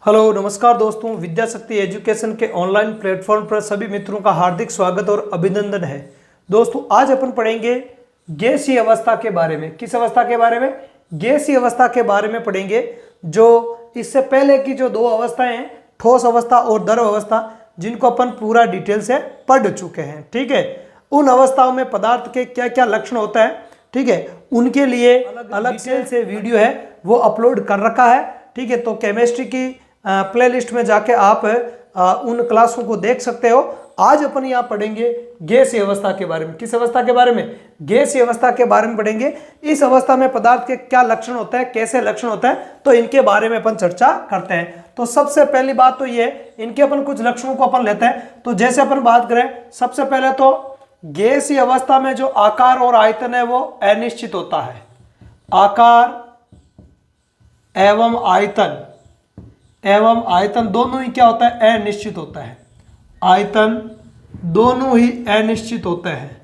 Hello नमस्कार दोस्तों, विद्या शक्ति एजुकेशन के ऑनलाइन प्लेटफॉर्म पर सभी मित्रों का हार्दिक स्वागत और अभिनंदन है। दोस्तों आज अपन पढ़ेंगे गैसीय अवस्था के बारे में। किस अवस्था के बारे में? गैसीय अवस्था के बारे में पढ़ेंगे। जो इससे पहले की जो दो अवस्थाएं हैं, ठोस अवस्था और द्रव अवस्था, जिनको अपन पूरा डिटेल से पढ़ चुके हैं। ठीक है, उन अवस्थाओं में पदार्थ के क्या क्या लक्षण होता है, ठीक है, उनके लिए अलग से वीडियो है वो अपलोड कर रखा है। ठीक है, तो केमिस्ट्री की प्लेलिस्ट में जाके आप उन क्लासों को देख सकते हो। आज अपन यहाँ पढ़ेंगे गैसीय अवस्था के बारे में। किस अवस्था के बारे में? गैसीय अवस्था के बारे में पढ़ेंगे। इस अवस्था में पदार्थ के क्या लक्षण होता है, कैसे लक्षण होता है, तो इनके बारे में अपन चर्चा करते हैं। तो सबसे पहली बात तो ये, इनके अपन कुछ लक्षणों को अपन लेते हैं। तो जैसे अपन बात करें, सबसे पहले तो गैसीय अवस्था में जो आकार और आयतन है वो अनिश्चित होता है। आकार एवं आयतन दोनों ही क्या होता है? अनिश्चित होता है। आयतन दोनों ही अनिश्चित होते हैं,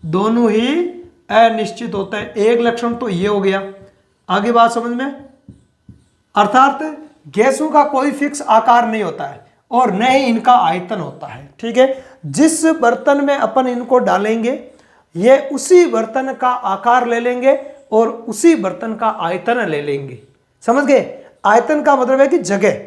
दोनों ही अनिश्चित होता है। एक लक्षण तो ये हो गया। आगे बात समझ में? अर्थात गैसों का कोई फिक्स आकार नहीं होता है और न ही इनका आयतन होता है। ठीक है, जिस बर्तन में अपन इनको डालेंगे ये उसी बर्तन का आकार ले लेंगे और उसी बर्तन का आयतन ले लेंगे। समझ गए? आयतन का मतलब है कि जगह,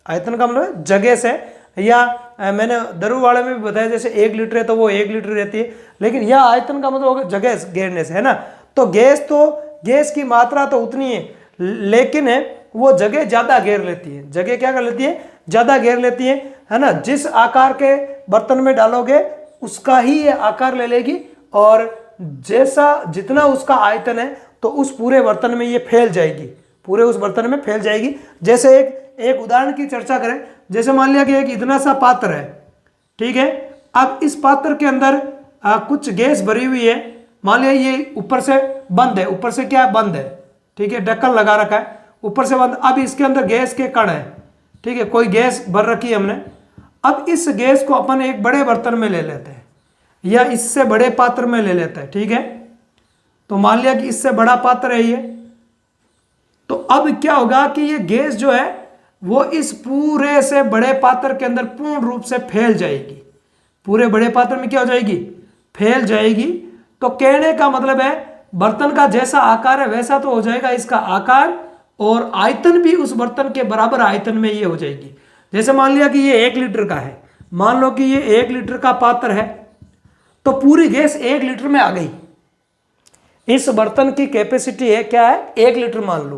आयतन का मतलब है जगह से, या मैंने दरू वाले में भी बताया जैसे 1 लीटर है तो वो 1 लीटर रहती है, लेकिन यह आयतन का मतलब होगा जगह घेरने से, है ना। तो गैस की मात्रा तो उतनी है, लेकिन वो जगह ज्यादा घेर लेती है। जगह क्या कर लेती है? ज्यादा घेर लेती है ना। जिस आकार के बर्तन में डालोगे उसका ही ये आकार ले लेगी, और जैसा जितना उसका आयतन है तो उस पूरे बर्तन में ये फैल जाएगी, पूरे उस बर्तन में फैल जाएगी। जैसे एक उदाहरण की चर्चा करें, जैसे मान लिया कि एक इतना सा पात्र है, ठीक है। अब इस पात्र के अंदर कुछ गैस भरी हुई है। मान लिया ये ऊपर से बंद है, ऊपर से क्या बंद है, ठीक है, ढक्कन लगा रखा है, ऊपर से बंद। अब इसके अंदर गैस के कण है, ठीक है, कोई गैस भर रखी है हमने। अब इस गैस को अपन एक बड़े बर्तन में ले लेते हैं या इससे बड़े पात्र में ले लेते हैं, ठीक है। तो मान लिया कि इससे बड़ा पात्र है ये, तो अब क्या होगा कि ये गैस जो है वो इस पूरे से बड़े पात्र के अंदर पूर्ण रूप से फैल जाएगी। पूरे बड़े पात्र में क्या हो जाएगी? फैल जाएगी। तो कहने का मतलब है बर्तन का जैसा आकार है वैसा तो हो जाएगा इसका आकार, और आयतन भी उस बर्तन के बराबर आयतन में ये हो जाएगी। जैसे मान लिया कि ये 1 लीटर का है, मान लो कि ये 1 लीटर का पात्र है, तो पूरी गैस 1 लीटर में आ गई। इस बर्तन की कैपेसिटी है क्या है? 1 लीटर मान लो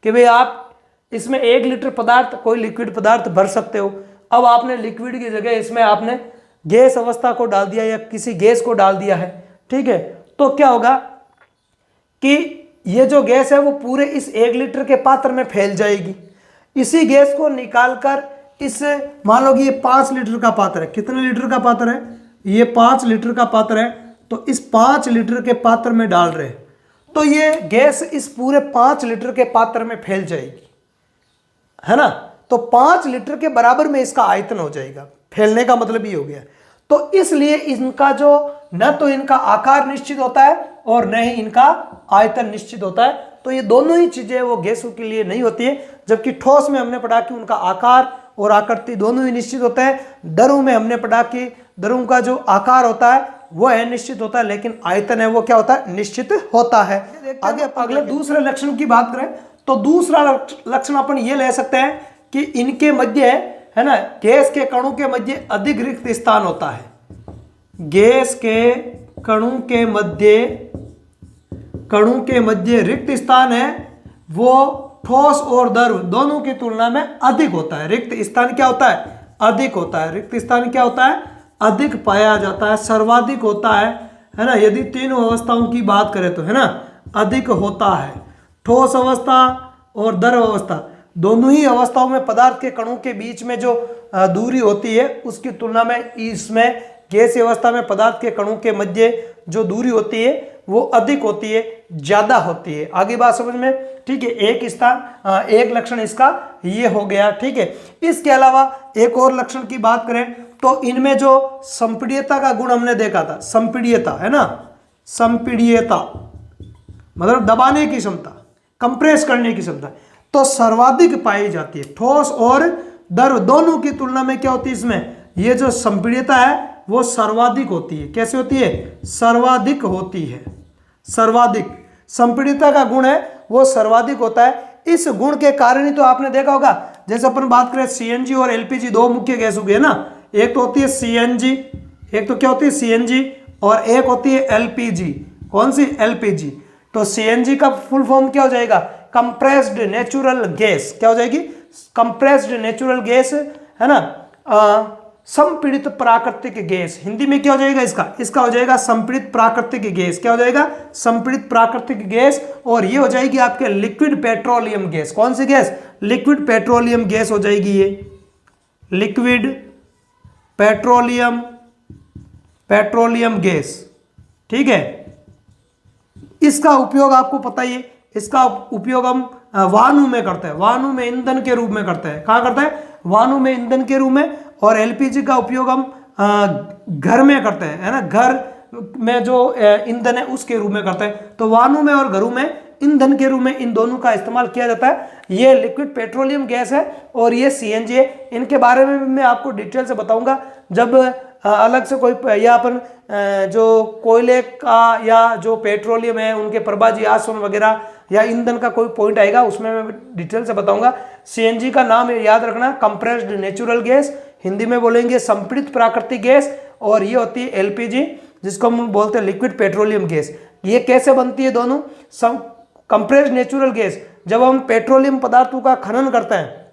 कि भाई आप इसमें 1 लीटर पदार्थ, कोई लिक्विड पदार्थ भर सकते हो। अब आपने लिक्विड की जगह इसमें आपने गैस अवस्था को डाल दिया या किसी गैस को डाल दिया है, ठीक है। तो क्या होगा कि ये जो गैस है वो पूरे इस 1 लीटर के पात्र में फैल जाएगी। इसी गैस को निकालकर इस, मान लो कि ये 5 लीटर का पात्र है। कितने लीटर का पात्र है? ये 5 लीटर का पात्र है। तो इस 5 लीटर के पात्र में डाल रहे, तो ये गैस इस पूरे 5 लीटर के पात्र में फैल जाएगी, है ना। तो 5 लीटर के बराबर में इसका आयतन हो जाएगा। फैलने का मतलब ये हो गया। तो इसलिए इनका जो, न तो इनका आकार निश्चित होता है और न ही इनका आयतन निश्चित होता है। तो ये दोनों ही चीजें वो गैसों के लिए नहीं होती है। जबकि ठोस में हमने पढ़ा कि उनका आकार और आकृति दोनों ही निश्चित होता है। द्रव में हमने पढ़ा कि द्रव का जो आकार होता है वो अनिश्चित होता है, लेकिन आयतन है वो क्या होता है? निश्चित होता है। आगे अगले दूसरे लक्षण की बात करें तो दूसरा लक्षण अपन ये ले सकते हैं कि इनके मध्य, है ना, गैस के कणों के मध्य अधिक रिक्त स्थान होता है। गैस के कणों के मध्य रिक्त स्थान है वो ठोस और द्रव दोनों की तुलना में अधिक होता है। रिक्त स्थान क्या होता है? अधिक होता है। रिक्त स्थान क्या होता है? अधिक पाया जाता है, सर्वाधिक होता है ना। यदि तीनों अवस्थाओं की बात करें तो, है ना, अधिक होता है। ठोस अवस्था और द्रव अवस्था दोनों ही अवस्थाओं में पदार्थ के कणों के बीच में जो दूरी होती है उसकी तुलना में इसमें गैसीय अवस्था में पदार्थ के कणों के मध्य जो दूरी होती है वो अधिक होती है, ज्यादा होती है। आगे बात समझ में? ठीक है, एक लक्षण इसका ये हो गया, ठीक है। इसके अलावा एक और लक्षण की बात करें तो इनमें जो संपीड्यता का गुण हमने देखा था, संपीड्यता, है ना, संपीड्यता मतलब दबाने की क्षमता, कंप्रेस करने की क्षमता। तो तो सर्वाधिक पाई जाती है। ठोस और द्रव दोनों की तुलना में क्या होती है, इसमें ये जो संपीड़ितता है वो सर्वाधिक होती है। कैसे होती है? सर्वाधिक होती है। सर्वाधिक संपीड़ितता का गुण है वो सर्वाधिक होता है। इस गुण के कारण ही तो आपने देखा होगा, जैसे अपन बात करें सीएनजी और एलपीजी, दो मुख्य गैस हो गए ना, एक तो होती है सीएनजी, एक तो क्या होती है सीएनजी, और एक होती है एलपीजी। कौन सी? एलपीजी। तो सीएनजी का फुल फॉर्म क्या हो जाएगा? Compressed natural gas. क्या हो जाएगी? कंप्रेस्ड नेचुरल गैस, है ना। संपीड़ित प्राकृतिक गैस, हिंदी में क्या हो जाएगा इसका? इसका हो जाएगा संपीड़ित प्राकृतिक गैस। क्या हो जाएगा? संपीड़ित प्राकृतिक गैस। और ये हो जाएगी आपके लिक्विड पेट्रोलियम गैस। कौन सी गैस? लिक्विड पेट्रोलियम गैस हो जाएगी ये, लिक्विड पेट्रोलियम गैस। ठीक है, इसका उपयोग आपको पता ही है, इसका उपयोग हम वाहनों में करते हैं, वाहनों में ईंधन के रूप में करते हैं। कहाँ करते हैं? वाहनों में ईंधन के रूप में। और एलपीजी का उपयोग हम घर में करते हैं, है ना, घर में जो ईंधन है उसके रूप में करते हैं। तो वाहनों में और घरों में ईंधन के रूप में इन दोनों का इस्तेमाल किया जाता है। ये लिक्विड पेट्रोलियम गैस है और ये सीएनजी है। इनके बारे में मैं आपको डिटेल से बताऊंगा जब अलग से कोई, या अपन जो कोयले का या जो पेट्रोलियम है उनके प्रभाजी आसवन वगैरह या ईंधन का कोई पॉइंट आएगा उसमें मैं डिटेल से बताऊंगा। सीएनजी का नाम याद रखना, कंप्रेस्ड नेचुरल गैस, हिंदी में बोलेंगे संपीड़ित प्राकृतिक गैस। और ये होती है एलपीजी, जिसको हम बोलते हैं लिक्विड पेट्रोलियम गैस। ये कैसे बनती है दोनों? कंप्रेस्ड नेचुरल गैस, जब हम पेट्रोलियम पदार्थों का खनन करते हैं,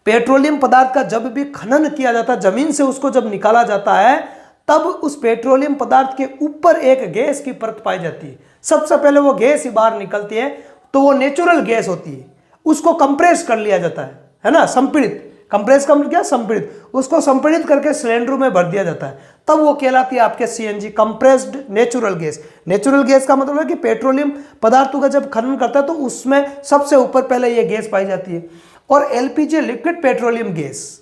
पेट्रोलियम पदार्थ का जब भी खनन किया जाता है, जमीन से उसको जब निकाला जाता है, तब उस पेट्रोलियम पदार्थ के ऊपर एक गैस की परत पाई जाती है। सबसे पहले वो गैस ही बाहर निकलती है, तो वो नेचुरल गैस होती है। उसको कंप्रेस कर लिया जाता है ना, संपीड़ित। कंप्रेस का मतलब क्या? संपीड़ित। उसको संपीड़ित करके सिलेंडरों में भर दिया जाता है, तब वो कहलाती है आपके CNG, compressed natural gas. Natural gas का मतलब है कि पेट्रोलियम पदार्थों का जब खनन करता है तो उसमें सबसे ऊपर पहले ये गैस पाई जाती है। और एलपीजी, लिक्विड पेट्रोलियम गैस,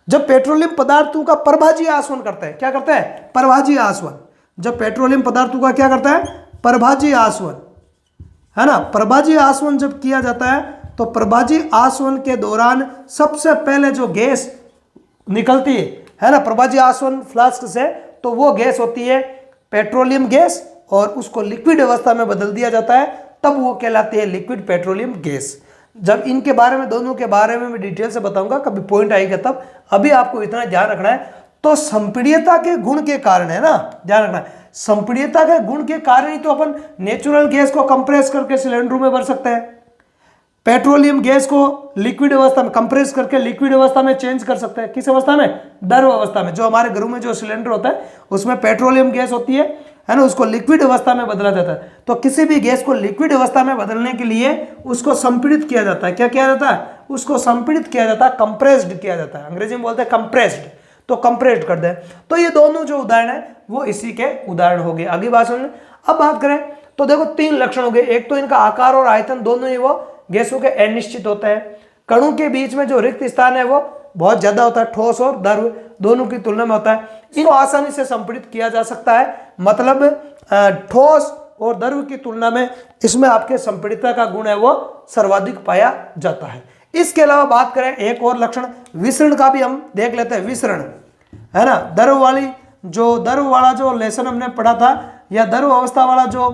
जब पेट्रोलियम पदार्थों का प्रभाजी आसवन करता है, क्या करता है? प्रभाजी आसवन। जब पेट्रोलियम पदार्थों का क्या करता है? प्रभाजी आसवन, है ना। प्रभाजी आसवन जब किया जाता है तो प्रभाजी आसवन के दौरान सबसे पहले जो गैस निकलती है ना, प्रभाजी आसवन फ्लास्क से, तो वो गैस होती है पेट्रोलियम गैस, और उसको लिक्विड अवस्था में बदल दिया जाता है, तब वो कहलाती है लिक्विड पेट्रोलियम गैस। जब इनके बारे में, दोनों के बारे में मैं डिटेल से बताऊंगा, कभी पॉइंट आएगा तब। अभी आपको इतना ध्यान रखना है, तो संपीड़ितता के गुण के कारण, है ना, ध्यान रखना है, संपीड़ितता के गुण के कारण ही तो अपन नेचुरल गैस को कंप्रेस करके सिलेंडरों में भर सकते हैं, पेट्रोलियम गैस को लिक्विड अवस्था में कंप्रेस करके लिक्विड अवस्था में चेंज कर सकते हैं। किस अवस्था में? द्रव अवस्था में। जो हमारे घरों में जो सिलेंडर होता है उसमें पेट्रोलियम गैस होती है ना, उसको लिक्विड अवस्था में बदला जाता है। तो किसी भी गैस को लिक्विड अवस्था में बदलने के लिए उसको संपीड़ित किया जाता है। क्या किया जाता है? उसको संपीड़ित किया जाता है, कंप्रेस्ड किया जाता है। अंग्रेजी में बोलते हैं कंप्रेस्ड, तो कंप्रेस्ड कर दे। तो ये दोनों जो उदाहरण है वो इसी के उदाहरण हो गए। आगे बात सुन। अब बात करें तो देखो 3 लक्षण हो गए। एक तो इनका आकार और आयतन दोनों ही वो गैसों के अनिश्चित होता है। कणों के बीच में जो रिक्त स्थान है वो बहुत ज्यादा होता है, ठोस और द्रव दोनों की तुलना में होता है। इनको आसानी से संपीड़ित किया जा सकता है, मतलब ठोस और द्रव की तुलना में इसमें आपके संपीड़ितता का गुण है वो सर्वाधिक पाया जाता है। इसके अलावा बात करें एक और लक्षण विसरण का भी हम देख लेते हैं। विसरण, है ना, द्रव वाला जो लेसन हमने पढ़ा था, या द्रव अवस्था वाला जो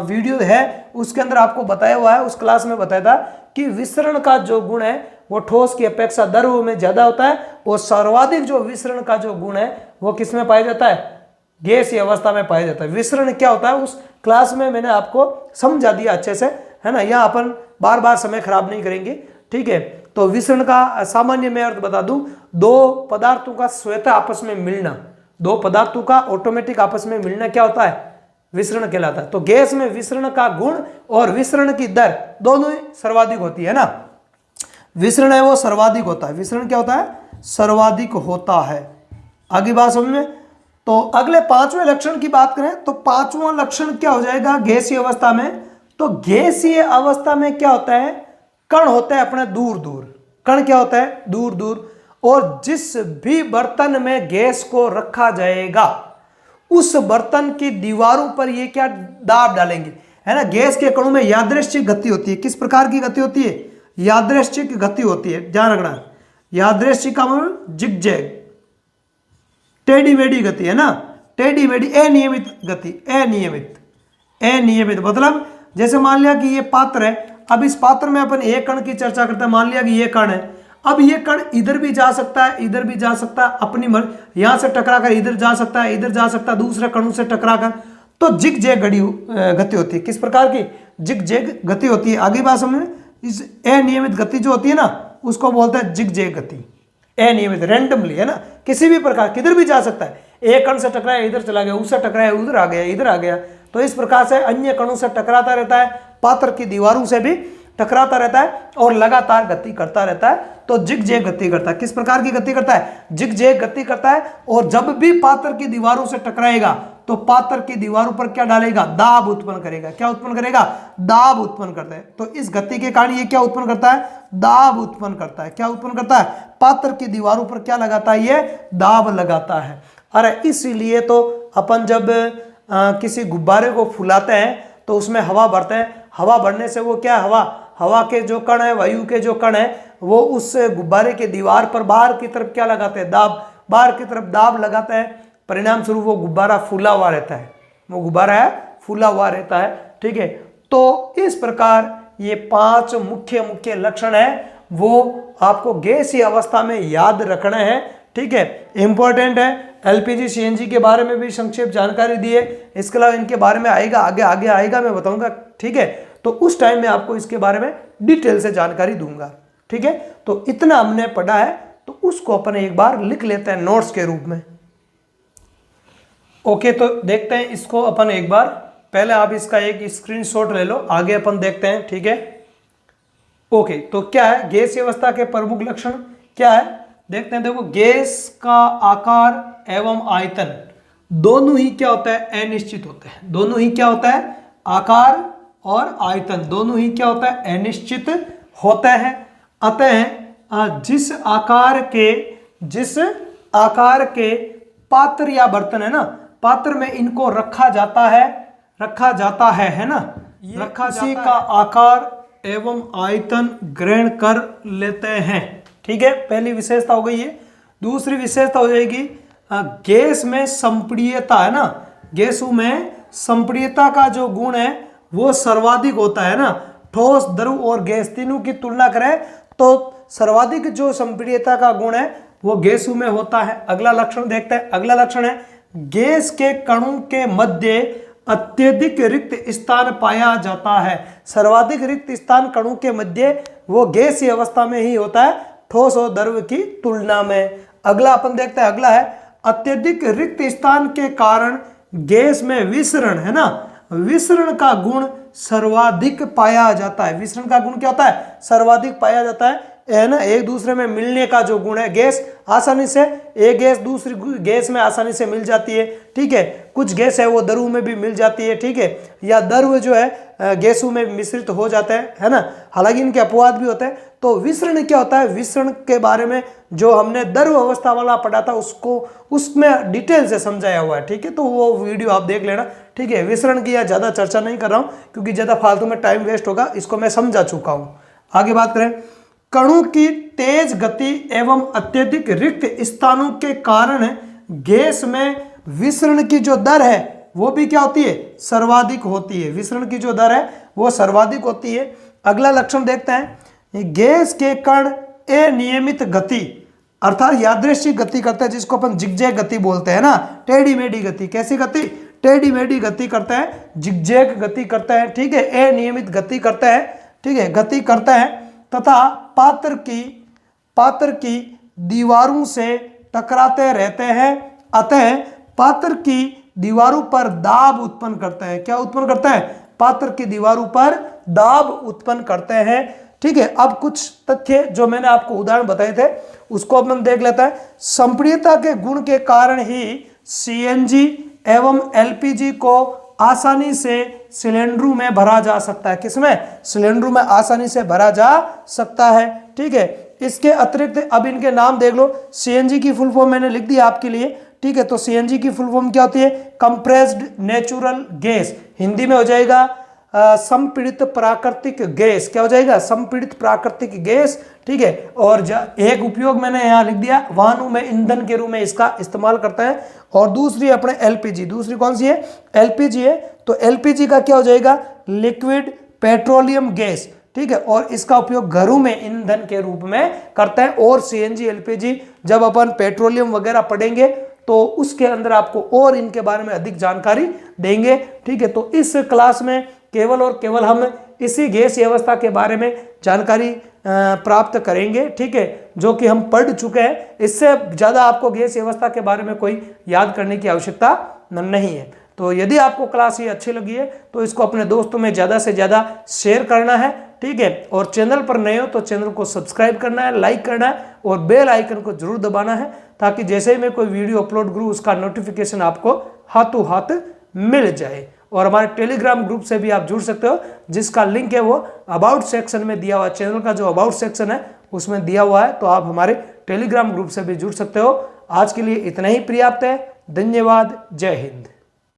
वीडियो है उसके अंदर आपको बताया हुआ है, उस क्लास में बताया था कि विसरण का जो गुण है वो ठोस की अपेक्षा द्रव में ज्यादा होता है, और सर्वाधिक जो विसरण का जो गुण है वो किस में पाया जाता है? गैसीय अवस्था में पाया जाता है। विसरण क्या होता है उस क्लास में मैंने आपको समझा दिया अच्छे से, है ना। यहाँ अपन बार बार समय खराब नहीं करेंगे, ठीक है। तो विसरण का सामान्य मैं अर्थ बता दूं, दो पदार्थों का स्वतः आपस में मिलना, दो पदार्थों का ऑटोमेटिक आपस में मिलना क्या होता है? विसरण कहलाता है। तो गैस में विसरण का गुण और विसरण की दर दोनों ही सर्वाधिक होती है ना। विसरण है वो सर्वाधिक होता है। विसरण क्या होता है? सर्वाधिक होता है। आगे बात समझ में। तो अगले 5वें लक्षण की बात करें तो 5वां लक्षण क्या हो जाएगा गैसीय अवस्था में? तो गैसीय अवस्था में क्या होता है? कण होता है अपने दूर दूर। कण क्या होता है? दूर दूर। और जिस भी बर्तन में गैस को रखा जाएगा उस बर्तन की दीवारों पर ये क्या दाब डालेंगे, है ना। गैस के कणों में यादृच्छिक गति होती है। किस प्रकार की गति होती है? यादृच्छिक गति होती है, ध्यान रखना। यादृच्छिक का मतलब जिगजैग, टेढ़ी मेढ़ी गति है ना, टेढ़ी मेढ़ी, अनियमित गति, अनियमित मतलब जैसे मान लिया कि ये पात्र है, अब इस पात्र में अपन एक कण की चर्चा करते हैं, मान लिया कि ये कण है, अब ये कण इधर भी जा सकता है, इधर भी जा सकता है, अपनी मर्जी, यहां से टकरा कर इधर जा सकता है, इधर जा सकता है, दूसरे कणों से टकरा कर, तो जिगजैग गति होती है। किस प्रकार की? जिगजैग गति होती है। आगे बात समझ, इस अनियमित गति जो होती है ना, उसको बोलते हैं जिगजैग गति, अनियमित, रैंडमली, है ना, किसी भी प्रकार, किधर भी जा सकता है, एक कण से टकराया इधर चला गया, उससे टकराया उधर आ गया, इधर आ गया, तो इस प्रकार से अन्य कणों से टकराता रहता है, पात्र की दीवारों से भी टकराता रहता है और लगातार गति करता रहता है, तो जिगजैग गति करता है। किस प्रकार की गति करता है? जिगजैग गति करता है। और जब भी पात्र की दीवारों से टकराएगा तो पात्र की दीवारों पर क्या डालेगा? दाब उत्पन्न करेगा। क्या उत्पन्न करेगा? दाब उत्पन्न करता है। तो इस गति के कारण ये क्या उत्पन्न करता है? दाब उत्पन्न करता है। क्या उत्पन्न करता है? पात्र की दीवारों पर क्या लगाता है? ये दाब लगाता है। अरे इसीलिए तो अपन जब किसी गुब्बारे को फुलाते हैं तो उसमें हवा भरते हैं, हवा भरने से वो क्या, हवा के जो कण है, वायु के जो कण है, वो उस गुब्बारे के दीवार पर बाहर की तरफ क्या लगाते हैं? दाब, बाहर की तरफ दाब लगाते हैं, परिणाम स्वरूप वो गुब्बारा फूला हुआ रहता है, वो गुब्बारा है फूला हुआ रहता है। ठीक है, तो इस प्रकार ये 5 मुख्य लक्षण है, वो आपको गैसीय अवस्था में याद रखना है। ठीक है, इंपॉर्टेंट है। एलपीजी सीएनजी के बारे में भी संक्षेप जानकारी दी है, इसके अलावा इनके बारे में आएगा, आगे आएगा, मैं बताऊंगा। ठीक है, तो उस टाइम में आपको इसके बारे में डिटेल से जानकारी दूंगा। ठीक है, तो इतना हमने पढ़ा है, तो उसको अपन एक बार लिख लेते हैं नोट्स के रूप में। ओके, तो देखते हैं इसको अपन एक बार। पहले आप इसका एक स्क्रीनशॉट ले लो, आगे अपन देखते हैं। ठीक है, ओके, तो क्या है गैसीय अवस्था के प्रमुख लक्षण क्या है देखते हैं। देखो, गैस का आकार एवं आयतन दोनों ही क्या होता है? अनिश्चित होते हैं। दोनों ही क्या होता है? आकार और आयतन दोनों ही क्या होता है? अनिश्चित होता है। अतः जिस आकार के पात्र या बर्तन है ना, पात्र में इनको रखा जाता है ना, उसी का आकार एवं आयतन ग्रहण कर लेते हैं। ठीक है, पहली विशेषता हो गई है। दूसरी विशेषता हो जाएगी गैस में संपीड्यता है ना, गैसों में संपीड्यता का जो गुण है वो सर्वाधिक होता है ना। ठोस, द्रव और गैस तीनों की तुलना करें तो सर्वाधिक जो संपीड्यता का गुण है वो गैसों में होता है। अगला लक्षण देखते हैं। अगला लक्षण है गैस के कणों के मध्य अत्यधिक रिक्त स्थान पाया जाता है। सर्वाधिक रिक्त स्थान कणों के मध्य वो गैसीय अवस्था में ही होता है, ठोस और द्रव की तुलना में। अगला अपन देखते हैं। अगला है अत्यधिक रिक्त स्थान के कारण गैस में विसरण है ना, विसरण का गुण सर्वाधिक पाया जाता है। विसरण का गुण क्या होता है? सर्वाधिक पाया जाता है ना। एक दूसरे में मिलने का जो गुण है, गैस आसानी से, एक गैस दूसरी गैस में आसानी से मिल जाती है। ठीक है, कुछ गैस है वो द्रव में भी मिल जाती है। ठीक है, या द्रव जो है गैसों में मिश्रित हो जाते हैं, है ना। हालांकि इनके अपवाद भी होते हैं। तो विसरण क्या होता है? विसरण के बारे में जो हमने द्रव अवस्था वाला पढ़ा था उसमें डिटेल से समझाया हुआ है। ठीक है, तो वो वीडियो आप देख लेना। ठीक है, विसरण की ज़्यादा चर्चा नहीं कर रहा हूँ क्योंकि ज़्यादा फालतू में टाइम वेस्ट होगा, इसको मैं समझा चुका हूँ। आगे बात करें, कणों की तेज गति एवं अत्यधिक रिक्त स्थानों के कारण गैस में विसरण की जो दर है वो भी क्या होती है? सर्वाधिक होती है। विसरण की जो दर है वो सर्वाधिक होती है। अगला लक्षण देखते हैं, गैस के कण अनियमित गति अर्थात यादृच्छिक गति करते हैं, जिसको अपन जिगजैग गति बोलते हैं ना, टेढ़ी मेढ़ी गति। कैसी गति? टेढ़ी मेढ़ी गति करते हैं, जिगजैग गति करते हैं। ठीक है, अनियमित गति करते हैं। ठीक है, गति करते हैं तथा पात्र की दीवारों से टकराते रहते हैं। अतः पात्र की दीवारों पर दाब उत्पन्न करते हैं। क्या उत्पन्न करते हैं? पात्र की दीवारों पर दाब उत्पन्न करते हैं। ठीक है, अब कुछ तथ्य जो मैंने आपको उदाहरण बताए थे उसको अब हम देख लेते हैं। संपीड्यता के गुण के कारण ही सीएनजी एवं एलपीजी को आसानी से सिलेंडरों में भरा जा सकता है। किसमें? सिलेंडरों में आसानी से भरा जा सकता है। ठीक है, इसके अतिरिक्त अब इनके नाम देख लो। सीएनजी की फुल फॉर्म मैंने लिख दी आपके लिए। ठीक है, तो सीएनजी की फुल फॉर्म क्या होती है? Compressed natural gas. हिंदी में हो जाएगा संपीड़ित प्राकृतिक गैस, क्या हो जाएगा, संपीड़ित प्राकृतिक गैस, ठीक है। और एक उपयोग मैंने यहाँ लिख दिया, वाहनों में ईंधन के रूप में इसका इस्तेमाल करता है। और दूसरी अपने एलपीजी, दूसरी कौन सी है, एलपीजी है। तो एलपीजी का क्या हो जाएगा, लिक्विड पेट्रोलियम गैस, ठीक है। और इसका उपयोग घरों में ईंधन के रूप में करता है। और सीएनजी एलपीजी जब अपन पेट्रोलियम वगैरह पढ़ेंगे तो उसके अंदर आपको और इनके बारे में अधिक जानकारी देंगे, ठीक है। तो इस क्लास में केवल और केवल हम इसी गैस व्यवस्था के बारे में जानकारी प्राप्त करेंगे, ठीक है, जो कि हम पढ़ चुके हैं। इससे ज़्यादा आपको गैस व्यवस्था के बारे में कोई याद करने की आवश्यकता नहीं है। तो यदि आपको क्लास ये अच्छी लगी है तो इसको अपने दोस्तों में ज़्यादा से ज़्यादा शेयर करना है, ठीक है। और चैनल पर नए हो तो चैनल को सब्सक्राइब करना है, लाइक करना है और बेल आइकन को जरूर दबाना है, ताकि जैसे ही मैं कोई वीडियो अपलोड करूँ उसका नोटिफिकेशन आपको हाथों हाथ मिल जाए। और हमारे टेलीग्राम ग्रुप से भी आप जुड़ सकते हो, जिसका लिंक है वो अबाउट सेक्शन में दिया हुआ है। चैनल का जो अबाउट सेक्शन है उसमें दिया हुआ है, तो आप हमारे टेलीग्राम ग्रुप से भी जुड़ सकते हो। आज के लिए इतना ही पर्याप्त है। धन्यवाद। जय हिंद।